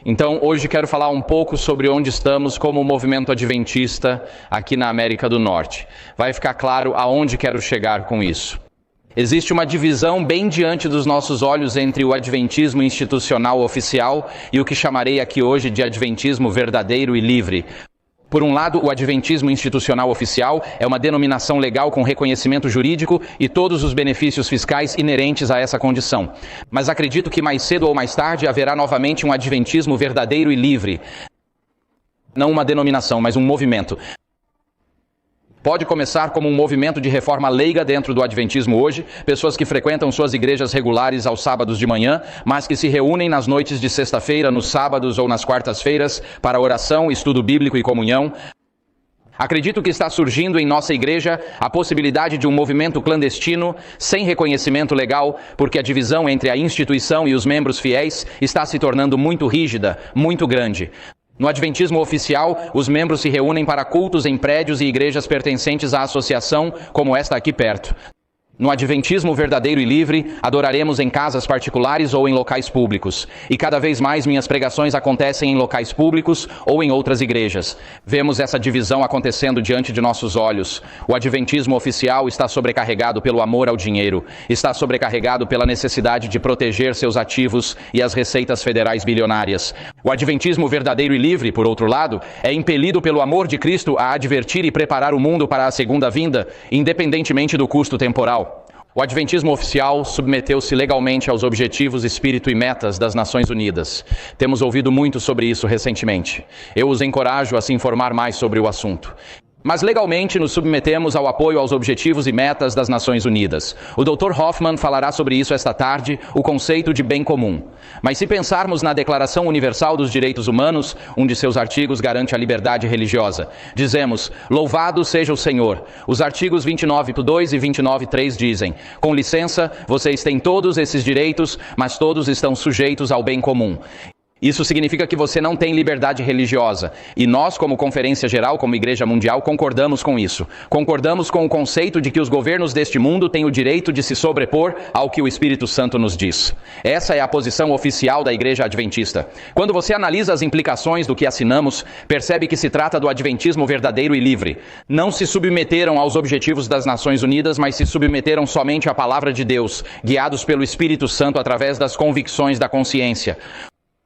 Então, hoje quero falar um pouco sobre onde estamos como movimento adventista aqui na América do Norte. Vai ficar claro aonde quero chegar com isso. Existe uma divisão bem diante dos nossos olhos entre o adventismo institucional oficial e o que chamarei aqui hoje de adventismo verdadeiro e livre. Por um lado, o adventismo institucional oficial é uma denominação legal com reconhecimento jurídico e todos os benefícios fiscais inerentes a essa condição. Mas acredito que mais cedo ou mais tarde haverá novamente um adventismo verdadeiro e livre. Não uma denominação, mas um movimento. Pode começar como um movimento de reforma leiga dentro do adventismo hoje, pessoas que frequentam suas igrejas regulares aos sábados de manhã, mas que se reúnem nas noites de sexta-feira, nos sábados ou nas quartas-feiras para oração, estudo bíblico e comunhão. Acredito que está surgindo em nossa igreja a possibilidade de um movimento clandestino, sem reconhecimento legal, porque a divisão entre a instituição e os membros fiéis está se tornando muito rígida, muito grande. No adventismo oficial, os membros se reúnem para cultos em prédios e igrejas pertencentes à associação, como esta aqui perto. No adventismo verdadeiro e livre, adoraremos em casas particulares ou em locais públicos. E cada vez mais minhas pregações acontecem em locais públicos ou em outras igrejas. Vemos essa divisão acontecendo diante de nossos olhos. O adventismo oficial está sobrecarregado pelo amor ao dinheiro. Está sobrecarregado pela necessidade de proteger seus ativos e as receitas federais bilionárias. O adventismo verdadeiro e livre, por outro lado, é impelido pelo amor de Cristo a advertir e preparar o mundo para a segunda vinda, independentemente do custo temporal. O adventismo oficial submeteu-se legalmente aos objetivos, espírito e metas das Nações Unidas. Temos ouvido muito sobre isso recentemente. Eu os encorajo a se informar mais sobre o assunto. Mas legalmente nos submetemos ao apoio aos objetivos e metas das Nações Unidas. O Dr. Hoffman falará sobre isso esta tarde, o conceito de bem comum. Mas se pensarmos na Declaração Universal dos Direitos Humanos, um de seus artigos garante a liberdade religiosa. Dizemos, louvado seja o Senhor. Os artigos 29.2 e 29.3 dizem, com licença, vocês têm todos esses direitos, mas todos estão sujeitos ao bem comum. Isso significa que você não tem liberdade religiosa. E nós, como Conferência Geral, como Igreja Mundial, concordamos com isso. Concordamos com o conceito de que os governos deste mundo têm o direito de se sobrepor ao que o Espírito Santo nos diz. Essa é a posição oficial da Igreja Adventista. Quando você analisa as implicações do que assinamos, percebe que se trata do adventismo verdadeiro e livre. Não se submeteram aos objetivos das Nações Unidas, mas se submeteram somente à palavra de Deus, guiados pelo Espírito Santo através das convicções da consciência.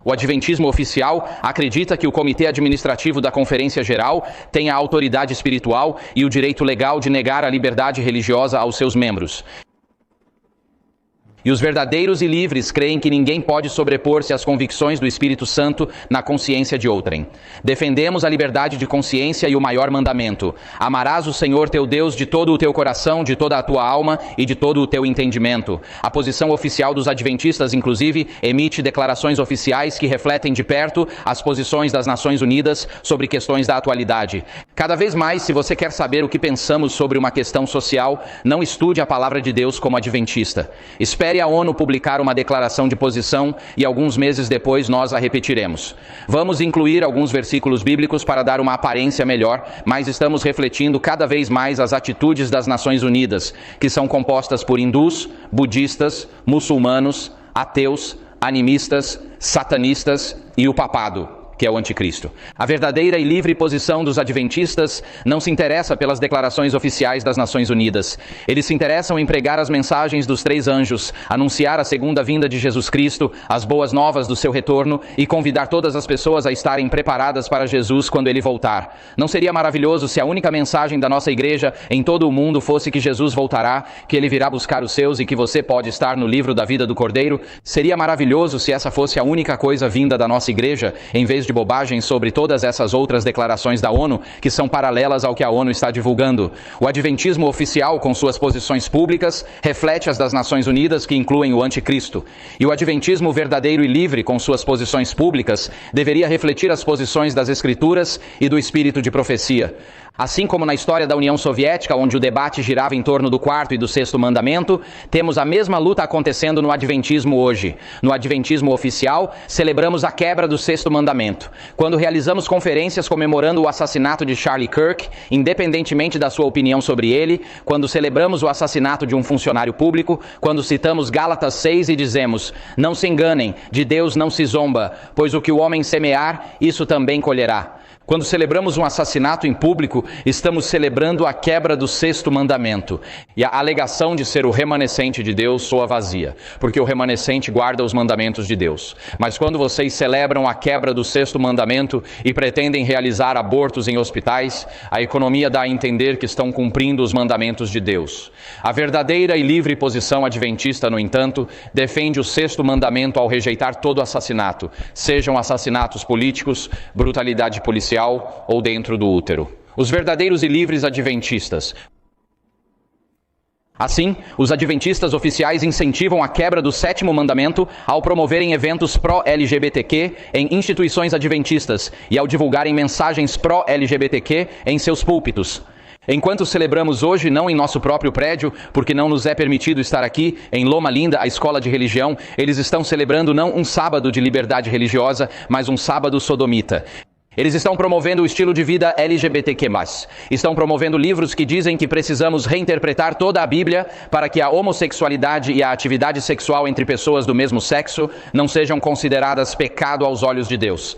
O adventismo oficial acredita que o Comitê Administrativo da Conferência Geral tem a autoridade espiritual e o direito legal de negar a liberdade religiosa aos seus membros. E os verdadeiros e livres creem que ninguém pode sobrepor-se às convicções do Espírito Santo na consciência de outrem. Defendemos a liberdade de consciência e o maior mandamento. Amarás o Senhor teu Deus de todo o teu coração, de toda a tua alma e de todo o teu entendimento. A posição oficial dos adventistas, inclusive, emite declarações oficiais que refletem de perto as posições das Nações Unidas sobre questões da atualidade. Cada vez mais, se você quer saber o que pensamos sobre uma questão social, não estude a palavra de Deus como adventista. Espere a ONU publicar uma declaração de posição e alguns meses depois nós a repetiremos. Vamos incluir alguns versículos bíblicos para dar uma aparência melhor, mas estamos refletindo cada vez mais as atitudes das Nações Unidas, que são compostas por hindus, budistas, muçulmanos, ateus, animistas, satanistas e o papado, que é o anticristo. A verdadeira e livre posição dos adventistas não se interessa pelas declarações oficiais das Nações Unidas. Eles se interessam em pregar as mensagens dos 3 anjos, anunciar a segunda vinda de Jesus Cristo, as boas novas do seu retorno e convidar todas as pessoas a estarem preparadas para Jesus quando ele voltar. Não seria maravilhoso se a única mensagem da nossa igreja em todo o mundo fosse que Jesus voltará, que ele virá buscar os seus e que você pode estar no livro da vida do Cordeiro? Seria maravilhoso se essa fosse a única coisa vinda da nossa igreja, em vez de bobagem sobre todas essas outras declarações da ONU que são paralelas ao que a ONU está divulgando. O adventismo oficial, com suas posições públicas, reflete as das Nações Unidas, que incluem o anticristo. E o adventismo verdadeiro e livre, com suas posições públicas, deveria refletir as posições das Escrituras e do espírito de profecia. Assim como na história da União Soviética, onde o debate girava em torno do quarto e do sexto mandamento, temos a mesma luta acontecendo no Adventismo hoje. No Adventismo oficial, celebramos a quebra do sexto mandamento. Quando realizamos conferências comemorando o assassinato de Charlie Kirk, independentemente da sua opinião sobre ele, quando celebramos o assassinato de um funcionário público, quando citamos Gálatas 6 e dizemos: não se enganem, de Deus não se zomba, pois o que o homem semear, isso também colherá. Quando celebramos um assassinato em público, estamos celebrando a quebra do sexto mandamento. E a alegação de ser o remanescente de Deus soa vazia, porque o remanescente guarda os mandamentos de Deus. Mas quando vocês celebram a quebra do sexto mandamento e pretendem realizar abortos em hospitais, a economia dá a entender que estão cumprindo os mandamentos de Deus. A verdadeira e livre posição adventista, no entanto, defende o sexto mandamento ao rejeitar todo assassinato, sejam assassinatos políticos, brutalidade policial, ou dentro do útero. Os verdadeiros e livres adventistas. Assim, os adventistas oficiais incentivam a quebra do sétimo mandamento ao promoverem eventos pró-LGBTQ em instituições adventistas e ao divulgarem mensagens pró-LGBTQ em seus púlpitos. Enquanto celebramos hoje, não em nosso próprio prédio, porque não nos é permitido estar aqui, em Loma Linda, a escola de religião, eles estão celebrando não um sábado de liberdade religiosa, mas um sábado sodomita. Eles estão promovendo o estilo de vida LGBTQ+. Estão promovendo livros que dizem que precisamos reinterpretar toda a Bíblia para que a homossexualidade e a atividade sexual entre pessoas do mesmo sexo não sejam consideradas pecado aos olhos de Deus.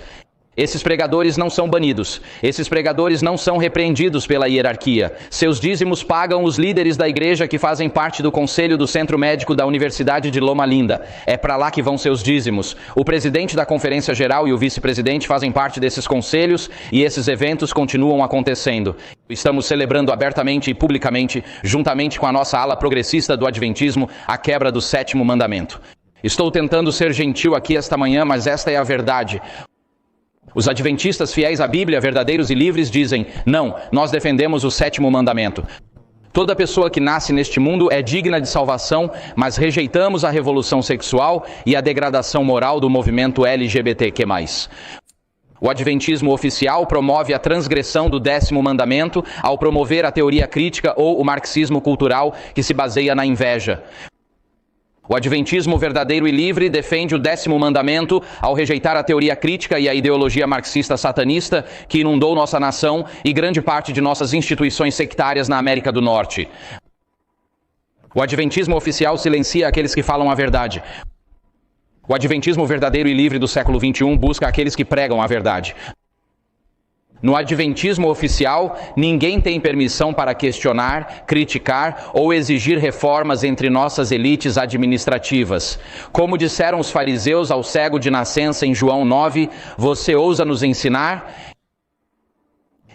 Esses pregadores não são banidos. Esses pregadores não são repreendidos pela hierarquia. Seus dízimos pagam os líderes da igreja que fazem parte do conselho do Centro Médico da Universidade de Loma Linda. É para lá que vão seus dízimos. O presidente da Conferência Geral e o vice-presidente fazem parte desses conselhos e esses eventos continuam acontecendo. Estamos celebrando abertamente e publicamente, juntamente com a nossa ala progressista do Adventismo, a quebra do sétimo mandamento. Estou tentando ser gentil aqui esta manhã, mas esta é a verdade. Os adventistas fiéis à Bíblia, verdadeiros e livres, dizem: não, nós defendemos o sétimo mandamento. Toda pessoa que nasce neste mundo é digna de salvação, mas rejeitamos a revolução sexual e a degradação moral do movimento LGBTQ+. O adventismo oficial promove a transgressão do décimo mandamento ao promover a teoria crítica ou o marxismo cultural que se baseia na inveja. O adventismo verdadeiro e livre defende o décimo mandamento ao rejeitar a teoria crítica e a ideologia marxista satanista que inundou nossa nação e grande parte de nossas instituições sectárias na América do Norte. O adventismo oficial silencia aqueles que falam a verdade. O adventismo verdadeiro e livre do século XXI busca aqueles que pregam a verdade. No adventismo oficial, ninguém tem permissão para questionar, criticar ou exigir reformas entre nossas elites administrativas. Como disseram os fariseus ao cego de nascença em João 9, você ousa nos ensinar?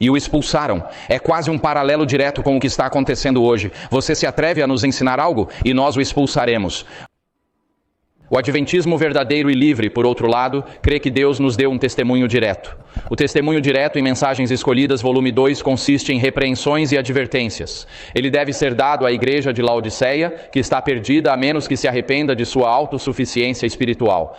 E o expulsaram. É quase um paralelo direto com o que está acontecendo hoje. Você se atreve a nos ensinar algo e nós o expulsaremos. O adventismo verdadeiro e livre, por outro lado, crê que Deus nos deu um testemunho direto. O testemunho direto em Mensagens Escolhidas, volume 2, consiste em repreensões e advertências. Ele deve ser dado à igreja de Laodiceia, que está perdida a menos que se arrependa de sua autossuficiência espiritual.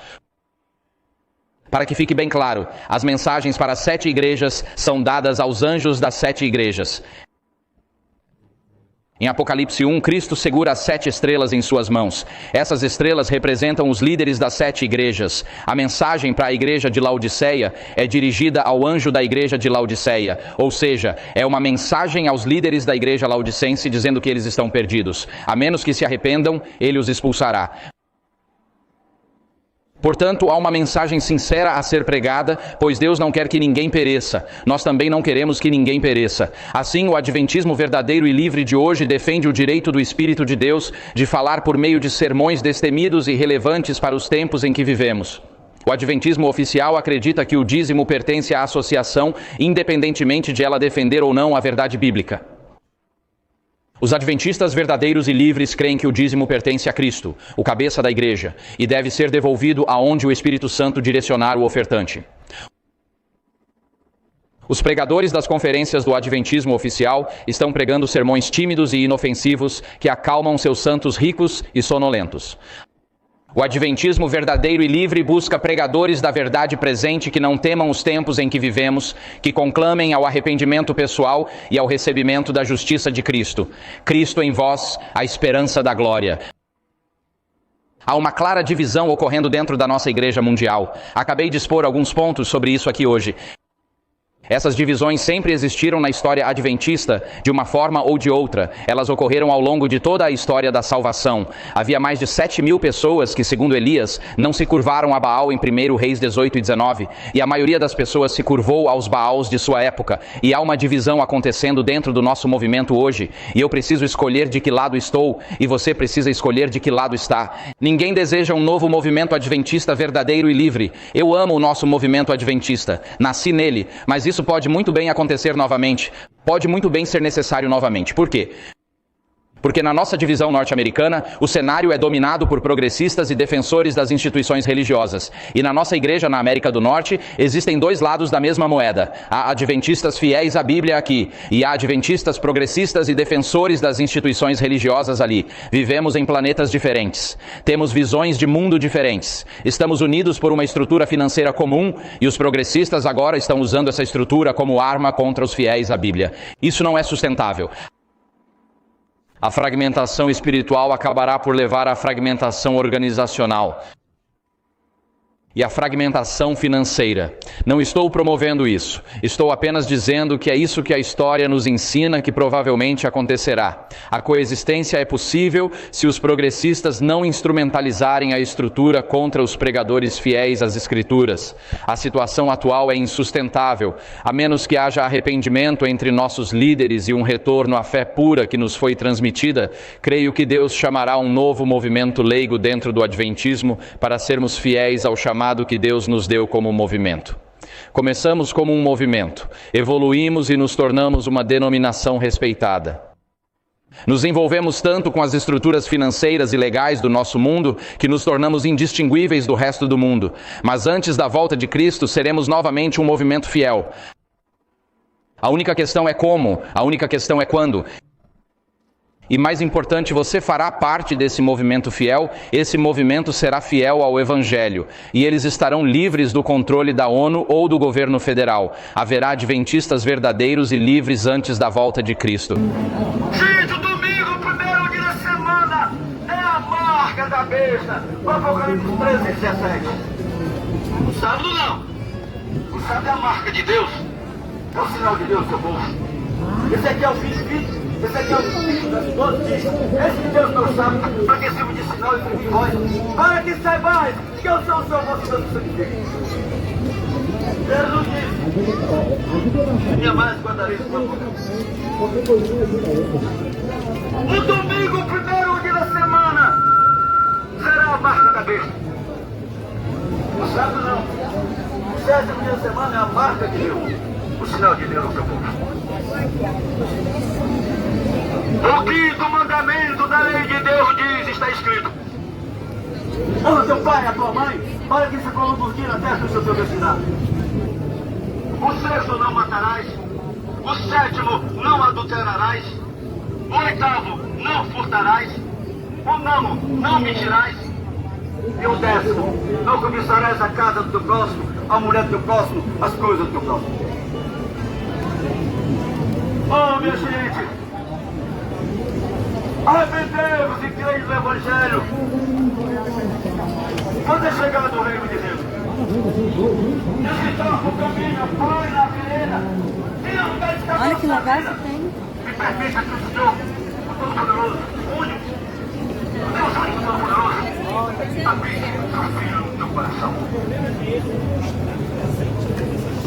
Para que fique bem claro, as mensagens para as 7 igrejas são dadas aos anjos das 7 igrejas. Em Apocalipse 1, Cristo segura as 7 estrelas em suas mãos. Essas estrelas representam os líderes das 7 igrejas. A mensagem para a igreja de Laodiceia é dirigida ao anjo da igreja de Laodiceia. Ou seja, é uma mensagem aos líderes da igreja laodicense dizendo que eles estão perdidos. A menos que se arrependam, ele os expulsará. Portanto, há uma mensagem sincera a ser pregada, pois Deus não quer que ninguém pereça. Nós também não queremos que ninguém pereça. Assim, o adventismo verdadeiro e livre de hoje defende o direito do Espírito de Deus de falar por meio de sermões destemidos e relevantes para os tempos em que vivemos. O adventismo oficial acredita que o dízimo pertence à associação, independentemente de ela defender ou não a verdade bíblica. Os adventistas verdadeiros e livres creem que o dízimo pertence a Cristo, o cabeça da igreja, e deve ser devolvido aonde o Espírito Santo direcionar o ofertante. Os pregadores das conferências do adventismo oficial estão pregando sermões tímidos e inofensivos que acalmam seus santos ricos e sonolentos. O adventismo verdadeiro e livre busca pregadores da verdade presente que não temam os tempos em que vivemos, que conclamem ao arrependimento pessoal e ao recebimento da justiça de Cristo. Cristo em vós, a esperança da glória. Há uma clara divisão ocorrendo dentro da nossa igreja mundial. Acabei de expor alguns pontos sobre isso aqui hoje. Essas divisões sempre existiram na história adventista, de uma forma ou de outra. Elas ocorreram ao longo de toda a história da salvação. Havia mais de 7.000 pessoas que, segundo Elias, não se curvaram a Baal em 1 Reis 18 e 19, e a maioria das pessoas se curvou aos Baals de sua época. E há uma divisão acontecendo dentro do nosso movimento hoje, e eu preciso escolher de que lado estou, e você precisa escolher de que lado está. Ninguém deseja um novo movimento adventista verdadeiro e livre. Eu amo o nosso movimento adventista, nasci nele, mas isso pode muito bem acontecer novamente, pode muito bem ser necessário novamente. Por quê? Porque na nossa divisão norte-americana, o cenário é dominado por progressistas e defensores das instituições religiosas. E na nossa igreja na América do Norte, existem dois lados da mesma moeda. Há adventistas fiéis à Bíblia aqui, e há adventistas progressistas e defensores das instituições religiosas ali. Vivemos em planetas diferentes. Temos visões de mundo diferentes. Estamos unidos por uma estrutura financeira comum, e os progressistas agora estão usando essa estrutura como arma contra os fiéis à Bíblia. Isso não é sustentável. A fragmentação espiritual acabará por levar à fragmentação organizacional e a fragmentação financeira. Não estou promovendo isso. Estou apenas dizendo que é isso que a história nos ensina que provavelmente acontecerá. A coexistência é possível se os progressistas não instrumentalizarem a estrutura contra os pregadores fiéis às Escrituras. A situação atual é insustentável, a menos que haja arrependimento entre nossos líderes e um retorno à fé pura que nos foi transmitida. Creio que Deus chamará um novo movimento leigo dentro do adventismo para sermos fiéis ao chamado que Deus nos deu como movimento. Começamos como um movimento, evoluímos e nos tornamos uma denominação respeitada. Nos envolvemos tanto com as estruturas financeiras e legais do nosso mundo que nos tornamos indistinguíveis do resto do mundo. Mas antes da volta de Cristo, seremos novamente um movimento fiel. A única questão é como, a única questão é quando. E mais importante, você fará parte desse movimento fiel, esse movimento será fiel ao Evangelho, e eles estarão livres do controle da ONU ou do governo federal. Haverá adventistas verdadeiros e livres antes da volta de Cristo. Gente, o domingo, primeiro dia da semana, é a marca da besta. O Apocalipse 13:17. O sábado não. O sábado é a marca de Deus. É o sinal de Deus, seu povo. Esse aqui é o fim de vida. Esse aqui é o filho das 12 dias. Esse que Deus não sabe, para que sirva de sinal e de voz, para que saibais que eu sou o seu vosso Deus santificado. Jesus disse: minha mais guardarei esse meu povo. O domingo, primeiro dia da semana, será a marca da besta. O sábado não. O sétimo dia da semana é a marca de Deus. O sinal de Deus ao seu povo. O quinto mandamento da lei de Deus diz, está escrito: honra teu pai e a tua mãe, para que se coloque na testa do seu destinado. O sexto, não matarás. O sétimo, não adulterarás. O oitavo, não furtarás. O nono, não mentirás. E o décimo, não cobiçarás a casa do teu próximo, a mulher do teu próximo, as coisas do teu próximo. Oh, minha gente, arrependei-vos e creio no Evangelho. Quando é chegado o reino de Deus, Deus que toca o caminho, põe na vereda, tira o lugar de escapar. Olha que legal que tem. Me permita que o Senhor, o Todo-Poderoso, único, Deus único, Todo-Poderoso, habite o teu filho no teu coração.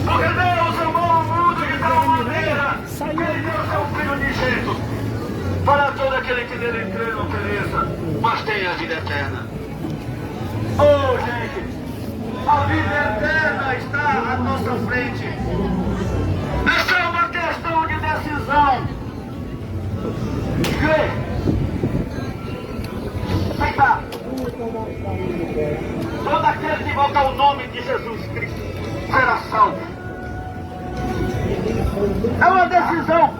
Porque Deus amou o mundo de tal maneira que Ele deu seu Filho unigênito, para todo aquele que nele crê não pereça, mas tenha a vida eterna. Oh, gente, a vida eterna está à nossa frente. Essa é uma questão de decisão. Crer. Aceitar. Todo aquele que volta ao nome de Jesus Cristo será salvo. É uma decisão.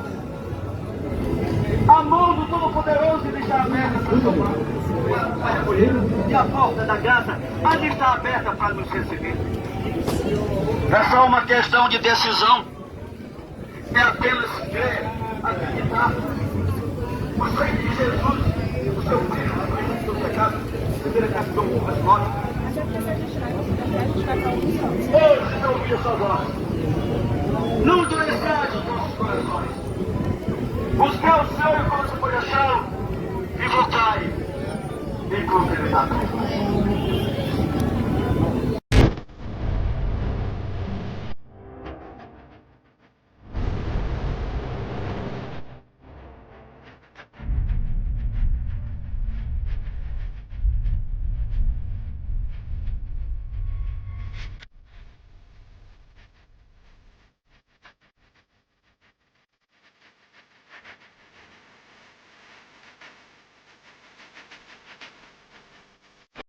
A mão do Todo-Poderoso está aberta para recolher. E a porta da graça ainda está aberta para nos receber. É só uma questão de decisão. É apenas crer, acreditar. O sangue de Jesus, o seu filho, o seu pecado, primeira capítulo 1, verso 9. Hoje não ouvi a sua voz. Não endureçais os nossos corações. Buscar o Senhor quando se pode achá-lo e voltai em confiança.